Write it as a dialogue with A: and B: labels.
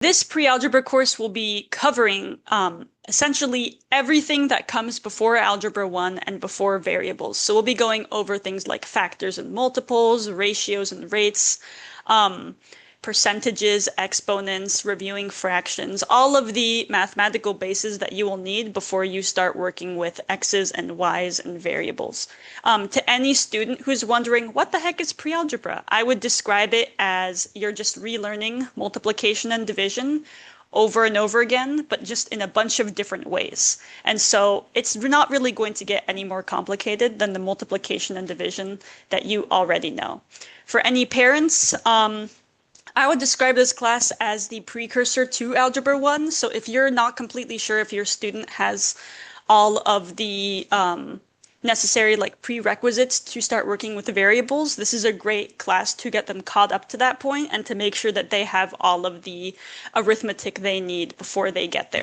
A: This pre-algebra course will be covering essentially everything that comes before Algebra 1 and before variables. So we'll be going over things like factors and multiples, ratios and rates, percentages, exponents, reviewing fractions, all of the mathematical bases that you will need before you start working with x's and y's and variables. To any student who's wondering, what the heck is pre-algebra? I would describe it as you're just relearning multiplication and division over and over again, but just in a bunch of different ways. And so it's not really going to get any more complicated than the multiplication and division that you already know. For any parents, I would describe this class as the precursor to Algebra 1. So if you're not completely sure if your student has all of the necessary prerequisites to start working with the variables, this is a great class to get them caught up to that point and to make sure that they have all of the arithmetic they need before they get there.